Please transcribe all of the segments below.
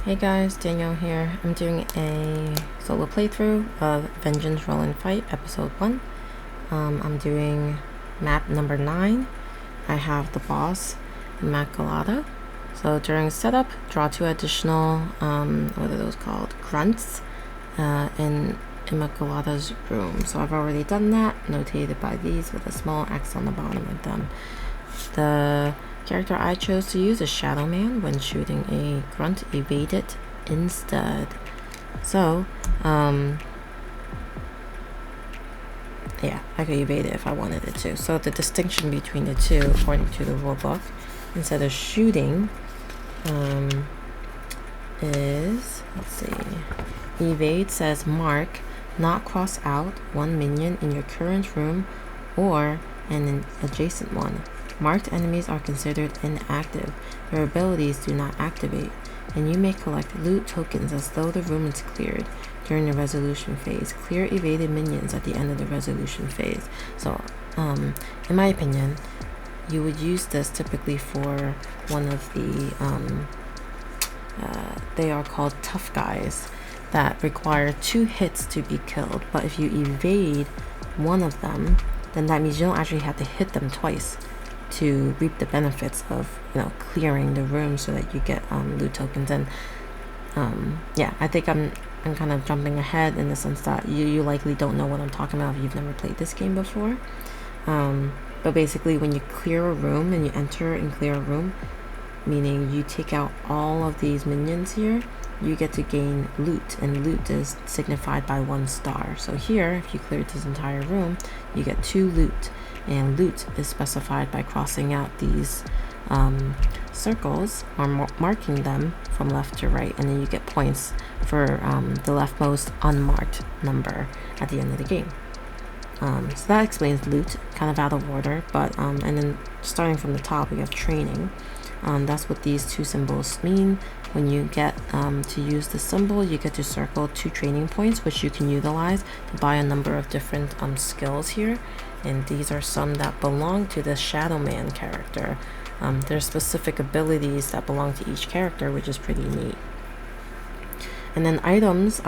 Hey guys, Danielle here. I'm doing a solo playthrough of Vengeance Roll and Fight Episode 1. I'm doing map number 9. I have the boss, Immaculata. So during setup, draw 2 additional, what are those called? Grunts in Immaculata's room. So I've already done that, notated by these with a small X on the bottom of them. The character I chose to use is Shadow Man. When shooting a grunt, evade it instead. So, yeah, I could evade it if I wanted it to. So the distinction between the two, according to the rulebook, instead of shooting, is, let's see, evade says mark, not cross out one minion in your current room or an adjacent one. Marked enemies are considered inactive. Their abilities do not activate, and you may collect loot tokens as though the room is cleared during the resolution phase. Clear evaded minions at the end of the resolution phase. So, in my opinion, you would use this typically for one of the, they are called tough guys that require 2 hits to be killed. But if you evade one of them, then that means you don't actually have to hit them twice to reap the benefits of, clearing the room so that you get loot tokens. And yeah, I think I'm kind of jumping ahead in the sense that you likely don't know what I'm talking about if you've never played this game before. But basically, when you clear a room and you enter and clear a room, meaning you take out all of these minions here, you get to gain loot, and loot is signified by 1 star. So here, if you cleared this entire room, you get 2 loot, and loot is specified by crossing out these circles or marking them from left to right, and then you get points for the leftmost unmarked number at the end of the game. So that explains loot, kind of out of order, but and then starting from the top, we have training. That's what these 2 symbols mean. When you get to use the symbol, you get to circle 2 training points, which you can utilize to buy a number of different skills here. And these are some that belong to the Shadow Man character. There's specific abilities that belong to each character, which is pretty neat. And then items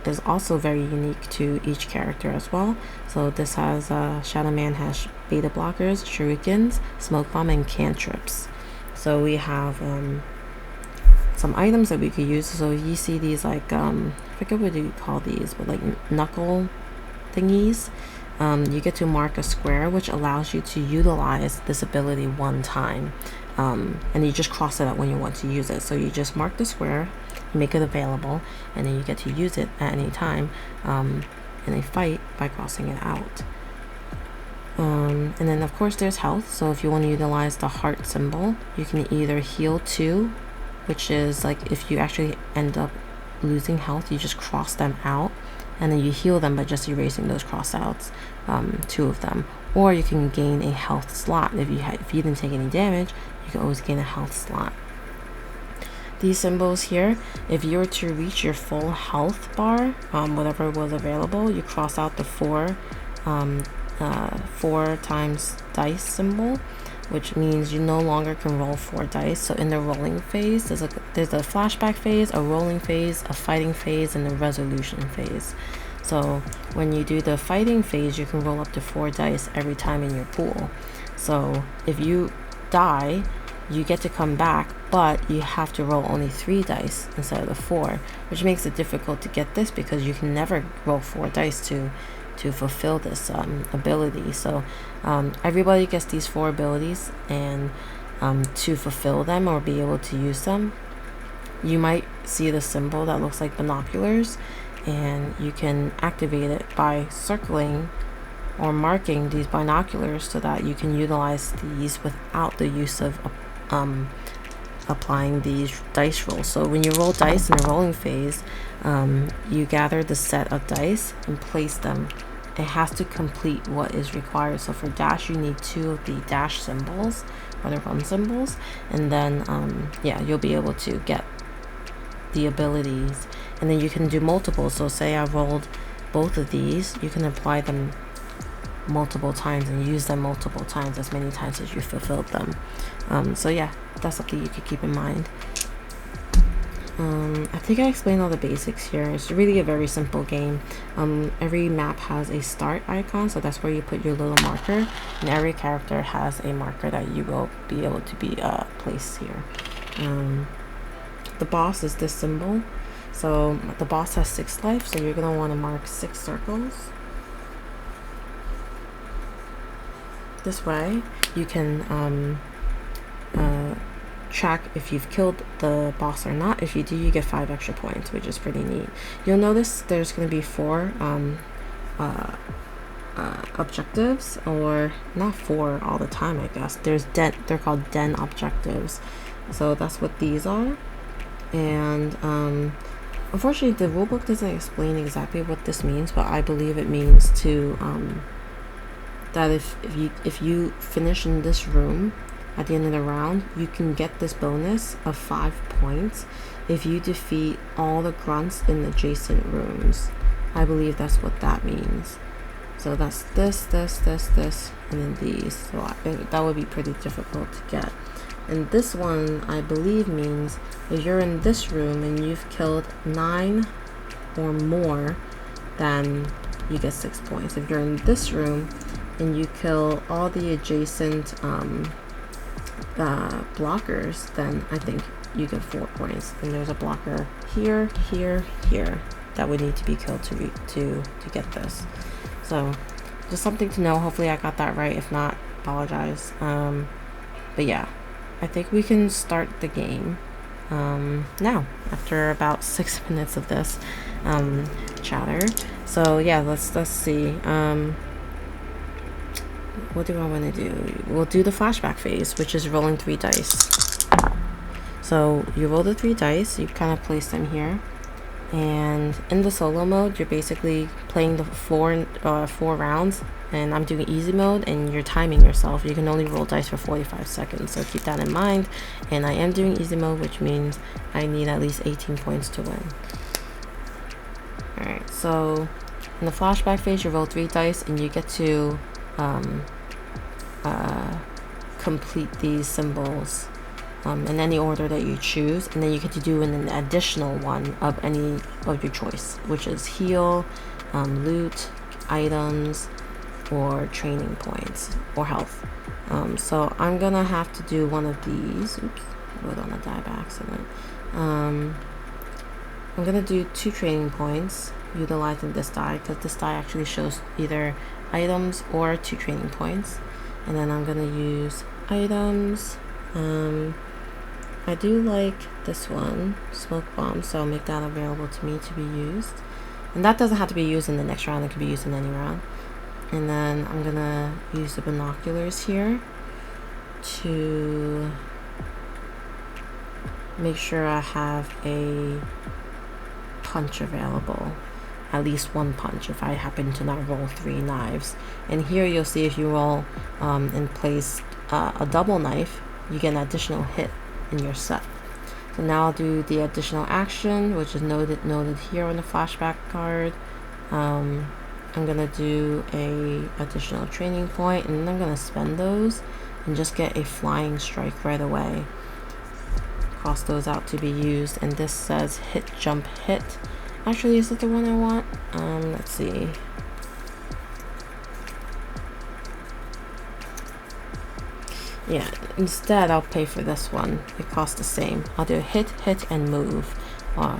is also very unique to each character as well. So this has Shadow Man has beta blockers, shurikens, smoke bomb, and cantrips. So we have some items that we could use. So you see these like I forget what you call these, but like knuckle thingies. You get to mark a square, which allows you to utilize this ability 1 time, and you just cross it out when you want to use it. So you just mark the square, make it available, and then you get to use it at any time in a fight by crossing it out. And then of course there's health. So if you want to utilize the heart symbol, you can either heal 2, which is like if you actually end up losing health, you just cross them out, and then you heal them by just erasing those crossouts, 2 of them. Or you can gain a health slot. If you didn't take any damage, you can always gain a health slot. These symbols here, if you were to reach your full health bar, whatever was available, you cross out the 4 times dice symbol, which means you no longer can roll 4 dice. So in the rolling phase, there's a flashback phase, a rolling phase, a fighting phase, and a resolution phase. So when you do the fighting phase, you can roll up to 4 dice every time in your pool. So if you die, you get to come back, but you have to roll only 3 dice instead of the 4, which makes it difficult to get this because you can never roll 4 dice to fulfill this ability. So everybody gets these 4 abilities, and to fulfill them or be able to use them, you might see the symbol that looks like binoculars, and you can activate it by circling or marking these binoculars so that you can utilize these without the use of applying these dice rolls. So when you roll dice in the rolling phase, you gather the set of dice and place them. It has to complete what is required. So for dash, you need 2 of the dash symbols or the run symbols, and then yeah, you'll be able to get the abilities. And then you can do multiple. So say I rolled both of these, you can apply them multiple times and use them multiple times, as many times as you fulfilled them. So yeah, that's something you could keep in mind. I think I explained all the basics here. It's really a very simple game. Every map has a start icon, so that's where you put your little marker, and every character has a marker that you will be able to be placed here. The boss is this symbol. So the boss has 6 life, so you're going to want to mark 6 circles. This way you can track if you've killed the boss or not. If you do, you get 5 extra points, which is pretty neat. You'll notice there's going to be 4 objectives, or not 4 all the time, I guess. There's they're called den objectives, so that's what these are. And unfortunately the rulebook doesn't explain exactly what this means, but I believe it means to that if you finish in this room at the end of the round, you can get this bonus of 5 points if you defeat all the grunts in adjacent rooms. I believe that's what that means. So that's this, and then these. So that would be pretty difficult to get. And this one, I believe, means if you're in this room and you've killed 9 or more, then you get 6 points. If you're in this room and you kill all the adjacent blockers, then I think you get 4 points. And there's a blocker here, here, here that would need to be killed to get this. So just something to know. Hopefully I got that right. If not, apologize. But yeah, I think we can start the game now, after about 6 minutes of this chatter. So yeah, let's see. What do I want to do? We'll do the flashback phase, which is rolling 3 dice. So you roll the 3 dice, you kind of place them here, and in the solo mode you're basically playing the 4 rounds, and I'm doing easy mode, and you're timing yourself. You can only roll dice for 45 seconds, so keep that in mind. And I am doing easy mode, which means I need at least 18 points to win. Alright, so in the flashback phase you roll 3 dice and you get to complete these symbols in any order that you choose, and then you get to do an additional one of any of your choice, which is heal, loot, items, or training points, or health. So I'm gonna have to do one of these. Oops, wrote on a die by accident. I'm gonna do 2 training points utilizing this die, because this die actually shows either items or 2 training points. And then I'm gonna use items. I do like this one, smoke bomb, so I'll make that available to me to be used. And that doesn't have to be used in the next round, it can be used in any round. And then I'm gonna use the binoculars here to make sure I have a punch available. At least 1 punch if I happen to not roll 3 knives. And here you'll see if you roll and place a double knife, you get an additional hit in your set. So now I'll do the additional action, which is noted here on the flashback card. I'm gonna do a additional training point, and then I'm gonna spend those and just get a flying strike right away. Cross those out to be used, and this says hit, jump, hit. Actually, is it the one I want? Let's see. Yeah, instead I'll pay for this one. It costs the same. I'll do hit, hit, and move.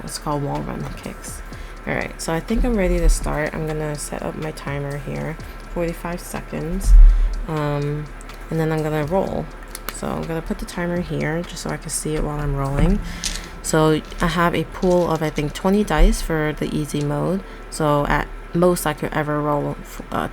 It's called wall run kicks. Alright, so I think I'm ready to start. I'm gonna set up my timer here, 45 seconds. And then I'm gonna roll. So I'm gonna put the timer here just so I can see it while I'm rolling. So I have a pool of, I think, 20 dice for the easy mode. So at most I could ever roll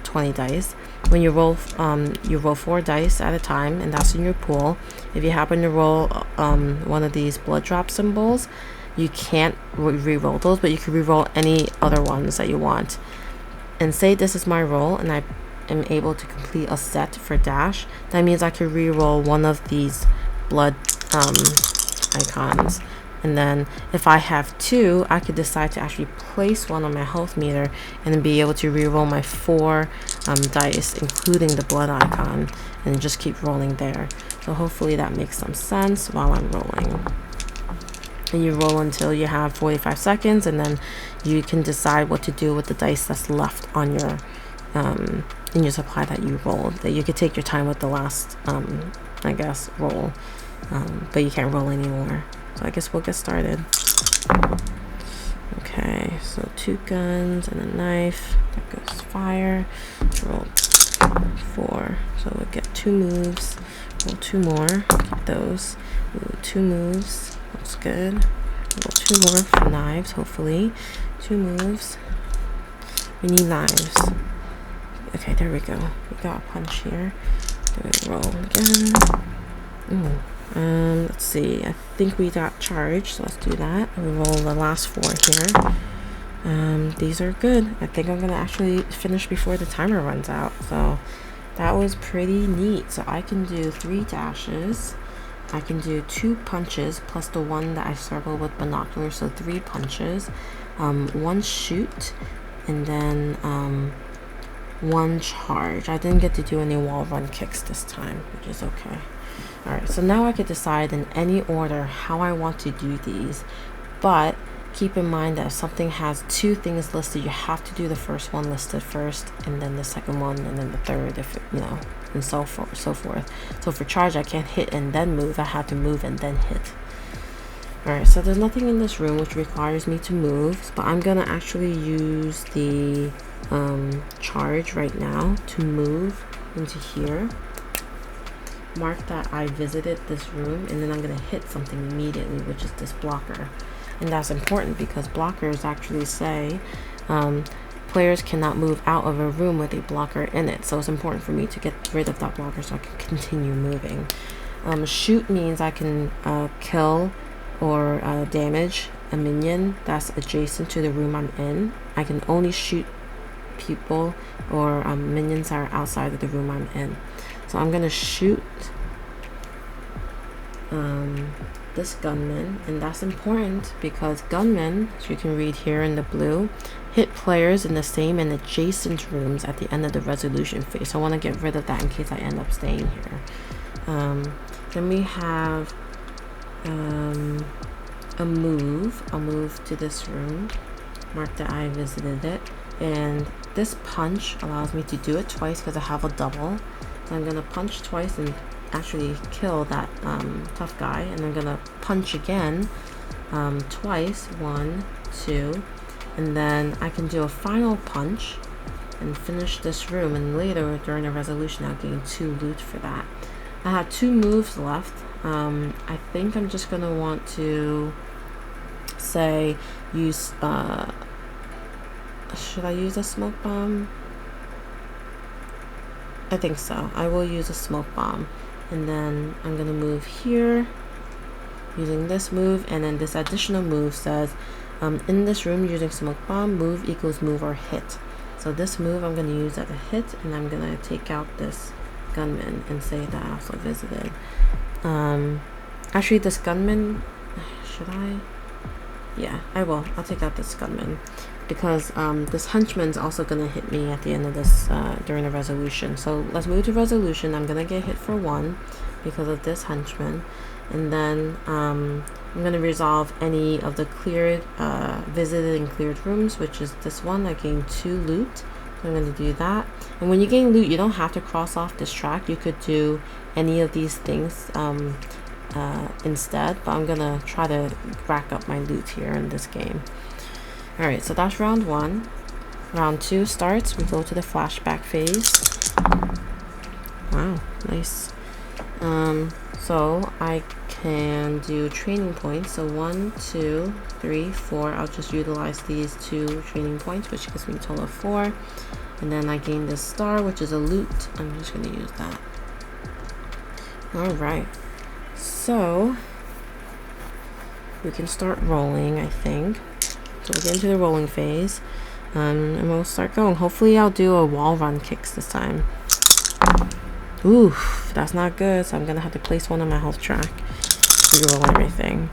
20 dice. When you roll 4 dice at a time, and that's in your pool. If you happen to roll one of these blood drop symbols, you can't re-roll those, but you can re-roll any other ones that you want. And say this is my roll, and I am able to complete a set for dash. That means I can re-roll one of these blood icons. And then if I have 2, I could decide to actually place one on my health meter and then be able to re-roll my 4 dice, including the blood icon, and just keep rolling there. So hopefully that makes some sense while I'm rolling. and you roll until you have 45 seconds, and then you can decide what to do with the dice that's left on your in your supply that you rolled. That you could take your time with the last I guess roll, but you can't roll anymore. So I guess we'll get started. Okay, so 2 guns and a knife. There goes fire. Roll 4, so we'll get 2 moves. Roll 2 more. Keep those. Ooh, 2 moves. That's good. Roll 2 more for knives. Hopefully, 2 moves. We need knives. Okay, there we go. We got a punch here. Roll again. Ooh. Let's see. I think we got charged, so let's do that. We roll the last 4 here. These are good. I think I'm gonna actually finish before the timer runs out. So that was pretty neat. So I can do 3 dashes. I can do 2 punches plus the one that I circled with binoculars, so 3 punches. 1 shoot, and then 1 charge. I didn't get to do any wall run kicks this time, which is okay. Alright, so now I could decide in any order how I want to do these, but keep in mind that if something has 2 things listed, you have to do the first one listed first, and then the second one, and then the third, if it, and so forth. So for charge, I can't hit and then move. I have to move and then hit. Alright, so there's nothing in this room which requires me to move, but I'm gonna actually use the charge right now to move into here. Mark that I visited this room, and then I'm going to hit something immediately, which is this blocker. And that's important because blockers actually say players cannot move out of a room with a blocker in it. So it's important for me to get rid of that blocker so I can continue moving. Shoot means I can kill or damage a minion that's adjacent to the room I'm in. I can only shoot people or minions that are outside of the room I'm in. So I'm gonna shoot this gunman, and that's important because gunmen, as you can read here in the blue, hit players in the same and adjacent rooms at the end of the resolution phase. So I want to get rid of that in case I end up staying here. Then we have a move. I'll move to this room, mark that I visited it, and this punch allows me to do it twice because I have a double. So I'm gonna punch twice and actually kill that tough guy, and I'm gonna punch again twice, 1, 2, and then I can do a final punch and finish this room, and later during the resolution I'll gain 2 loot for that. I have 2 moves left. I think I'm just gonna want to say use should I use a smoke bomb? I think so. I will use a smoke bomb, and then I'm gonna move here using this move, and then this additional move says in this room using smoke bomb, move equals move or hit. So this move I'm gonna use at a hit, and I'm gonna take out this gunman and say that I also visited. Actually, this gunman, should I? Yeah, I will. I'll take out this gunman because this henchman's also gonna hit me at the end of this during the resolution. So let's move to resolution. I'm gonna get hit for 1 because of this henchman, and then I'm gonna resolve any of the cleared visited and cleared rooms, which is this one. I gained 2 loot, so I'm gonna do that. And when you gain loot, you don't have to cross off this track. You could do any of these things instead, but I'm gonna try to rack up my loot here in this game. Alright, so that's round 1. Round 2 starts. We go to the flashback phase. Wow, nice. So I can do training points. So 1, 2, 3, 4. I'll just utilize these 2 training points, which gives me a total of 4. And then I gain this star, which is a loot. I'm just gonna use that. Alright. So we can start rolling, I think. So we'll get into the rolling phase, and we'll start going. Hopefully I'll do a wall run kicks this time. Oof, that's not good, so I'm gonna have to place one on my health track. Reroll everything.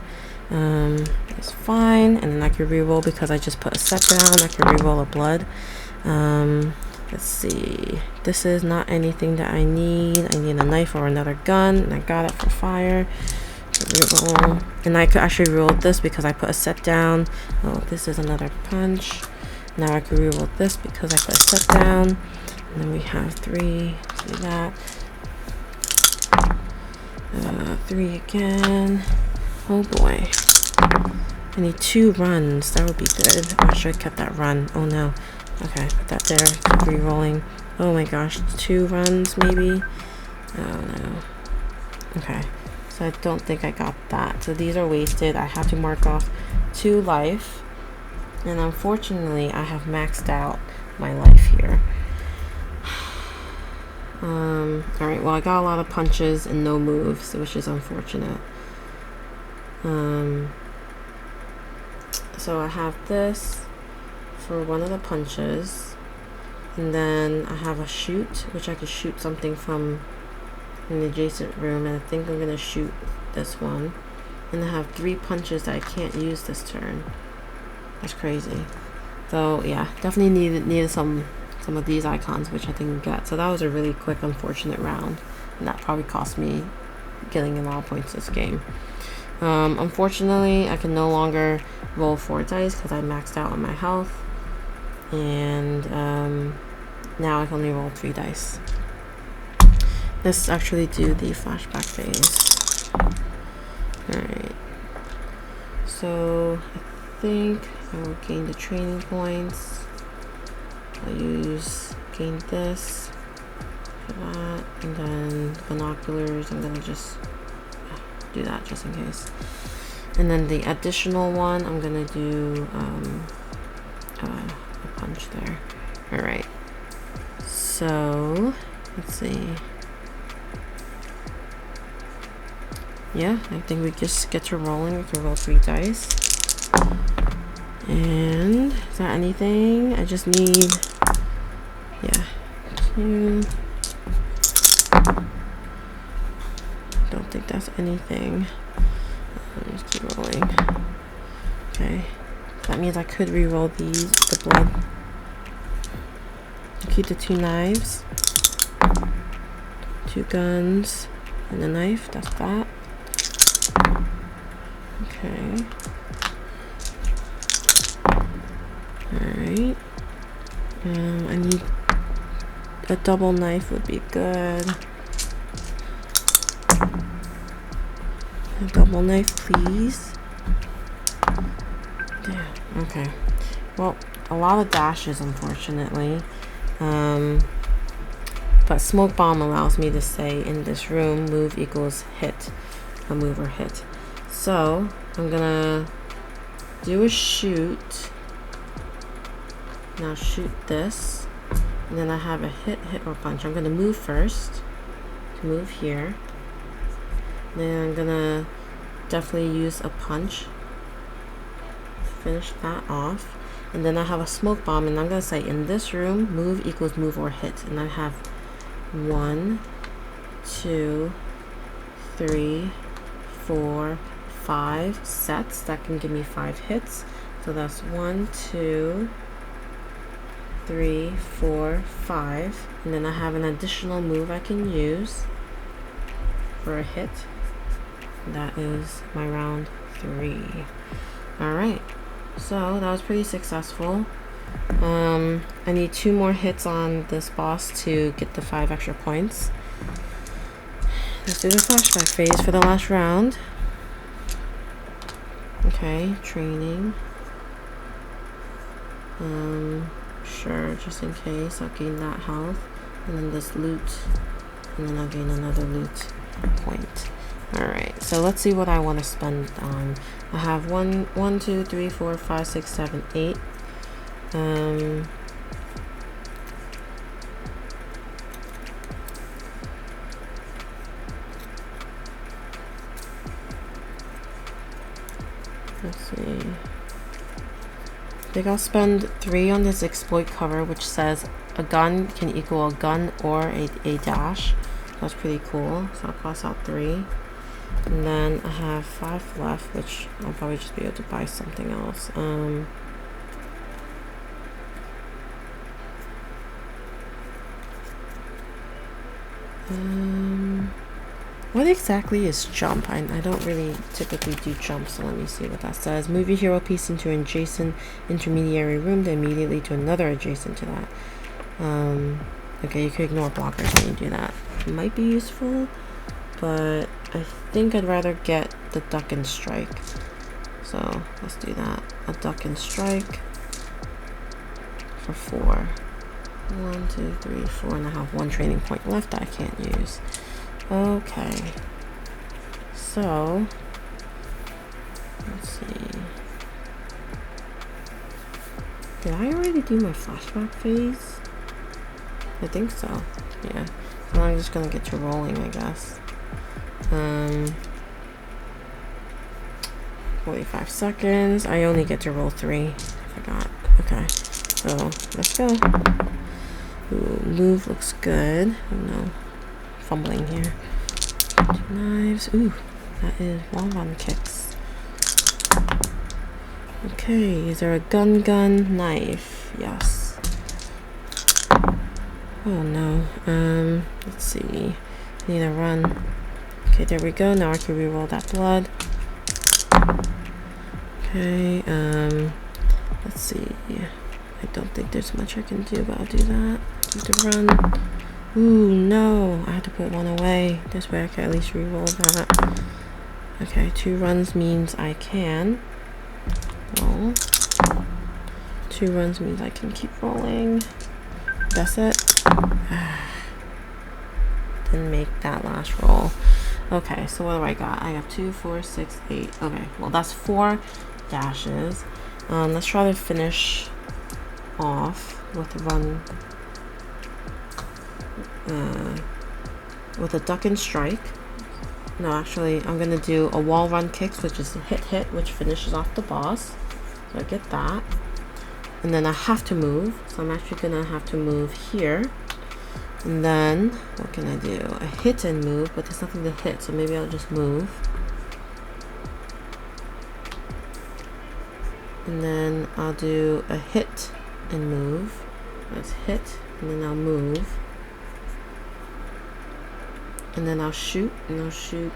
It's fine, and then I can reroll because I just put a set down. I can reroll a blood. Let's see. This is not anything that I need. I need a knife or another gun, and I got it for fire. Reroll. And I could actually reroll this because I put a set down. Oh, this is another punch. Now I can reroll this because I put a set down. And then we have 3. See that? 3 again. Oh boy. I need 2 runs. That would be good. I should have kept that run. Oh no. Okay, put that there. Keep re-rolling. Oh my gosh. 2 runs maybe? Oh no. Okay. So I don't think I got that. So these are wasted. I have to mark off 2 life. And unfortunately, I have maxed out my life here. Alright, well I got a lot of punches and no moves, which is unfortunate. So I have this for one of the punches. And then I have a shoot, which I could shoot something from an adjacent room. And I think I'm going to shoot this one. And I have 3 punches that I can't use this turn. That's crazy. So yeah, definitely needed some of these icons, which I didn't get. So that was a really quick, unfortunate round, and that probably cost me getting a lot of points this game. Unfortunately, I can no longer roll 4 dice because I maxed out on my health, and now I can only roll 3 dice. Let's actually do the flashback phase. Alright, so I think I will gain the training points. I'll gain this for that, and then binoculars, I'm gonna just do that just in case. And then the additional one, I'm gonna do a punch there. Alright, so let's see. Yeah, I think we just get to rolling. We can roll 3 dice. And is that anything? I just need, yeah, 2. Don't think that's anything. Let me just keep rolling. Okay, that means I could re-roll the blood. Keep the 2 knives, 2 guns, and a knife. That's that. Okay. Alright. I need a double knife would be good. A double knife, please. Damn. Okay. Well, a lot of dashes, unfortunately. But smoke bomb allows me to say in this room, move equals hit. A move or hit. So I'm gonna do a shoot. Now shoot this, and then I have a hit or punch. I'm gonna move first, move here. Then I'm gonna definitely use a punch, finish that off. And then I have a smoke bomb, and I'm gonna say in this room, move equals move or hit. And I have 1, 2, 3, 4, 5 sets that can give me 5 hits. So that's 1, 2, 3, 4, 5, and then I have an additional move I can use for a hit. That is my round 3. Alright, so that was pretty successful. I need 2 more hits on this boss to get the 5 extra points. Let's do the flashback phase for the last round. Okay, training. Sure, just in case, I'll gain that health, and then this loot, and then I'll gain another loot point. Alright, so let's see what I want to spend on. I have 1, 2, 3, 4, 5, 6, 7, 8. Let's see. I think I'll spend 3 on this exploit cover, which says a gun can equal a gun or a dash. That's pretty cool. So I'll pass out 3. And then I have 5 left, which I'll probably just be able to buy something else. What exactly is jump? I don't really typically do jump, so let me see what that says. Move your hero piece into an adjacent intermediary room, then immediately to another adjacent to that. Okay, you can ignore blockers when you do that. It might be useful, but I think I'd rather get the duck and strike. So let's do that. A duck and strike for 4. 1, 2, 3, 4, and I have 1 training point left that I can't use. Okay, so let's see. Did I already do my flashback phase? I think so. Yeah. So I'm just gonna get to rolling, I guess. 45 seconds. I only get to roll 3. I forgot. Okay. So let's go. Ooh, move looks good. Oh no. Fumbling here. 2 knives. Ooh, that is wall run kicks. Okay, is there a gun knife? Yes. Oh no. Let's see. Need to run. Okay, there we go. Now I can reroll that blood. Okay, let's see. I don't think there's much I can do, but I'll do that. Need to run. Ooh, no. I had to put 1 away. This way I can at least reroll that. Okay, 2 runs means I can roll. 2 runs means I can keep rolling. That's it. Didn't make that last roll. Okay, so what do I got? I have 2, 4, 6, 8. Okay, well that's 4 dashes. Let's try to finish off with a run. With a duck and strike. No, actually, I'm gonna do a wall run kicks, which is a hit, which finishes off the boss. So I get that. And then I have to move. So I'm actually gonna have to move here. And then, what can I do? A hit and move, but there's nothing to hit, so maybe I'll just move. And then I'll do a hit and move. Let's hit, and then I'll move. And then I'll shoot, and I'll shoot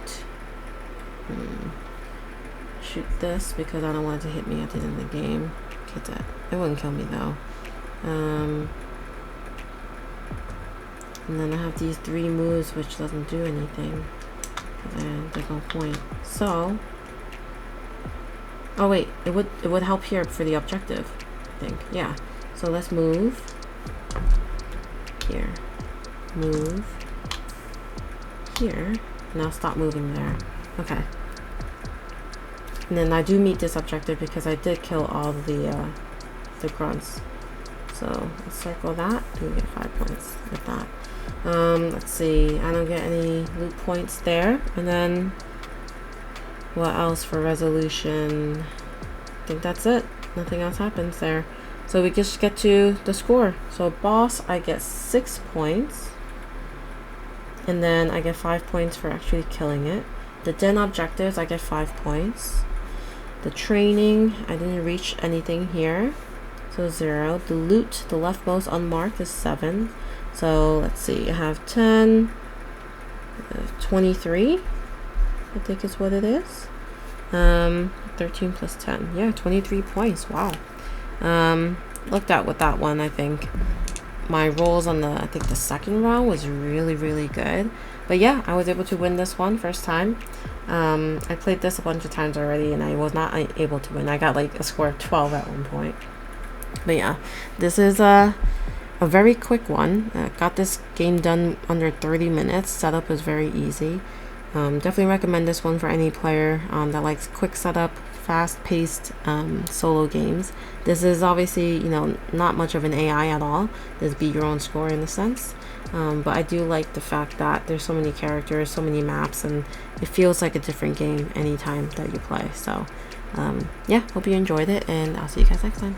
this because I don't want it to hit me at the end of the game. Get that. It wouldn't kill me though. And then I have these 3 moves which doesn't do anything. And there's no point. So, oh wait, it would help here for the objective, I think. Yeah. So let's move here. Move here. And I'll stop moving there. Okay. And then I do meet this objective because I did kill all the grunts. So let's circle that. We get 5 points with that. Let's see. I don't get any loot points there. And then what else for resolution? I think that's it. Nothing else happens there. So we just get to the score. So boss, I get 6 points. And then I get 5 points for actually killing it. The den objectives, I get 5 points. The training, I didn't reach anything here. So 0. The loot, the leftmost unmarked is 7. So let's see, I have 10, 23, I think is what it is. 13 plus 10, yeah, 23 points, wow. Looked out with that one, I think. My rolls on I think the second round was really, really good. But yeah, I was able to win this one first time. I played this a bunch of times already and I was not able to win. I got like a score of 12 at one point. But yeah, this is a very quick one. Got this game done under 30 minutes. Setup is very easy. Definitely recommend this one for any player that likes quick setup, fast-paced solo games. This is obviously, you know, not much of an AI at all. This beat your own score in a sense. But I do like the fact that there's so many characters, so many maps, and it feels like a different game anytime that you play. So yeah, hope you enjoyed it, and I'll see you guys next time.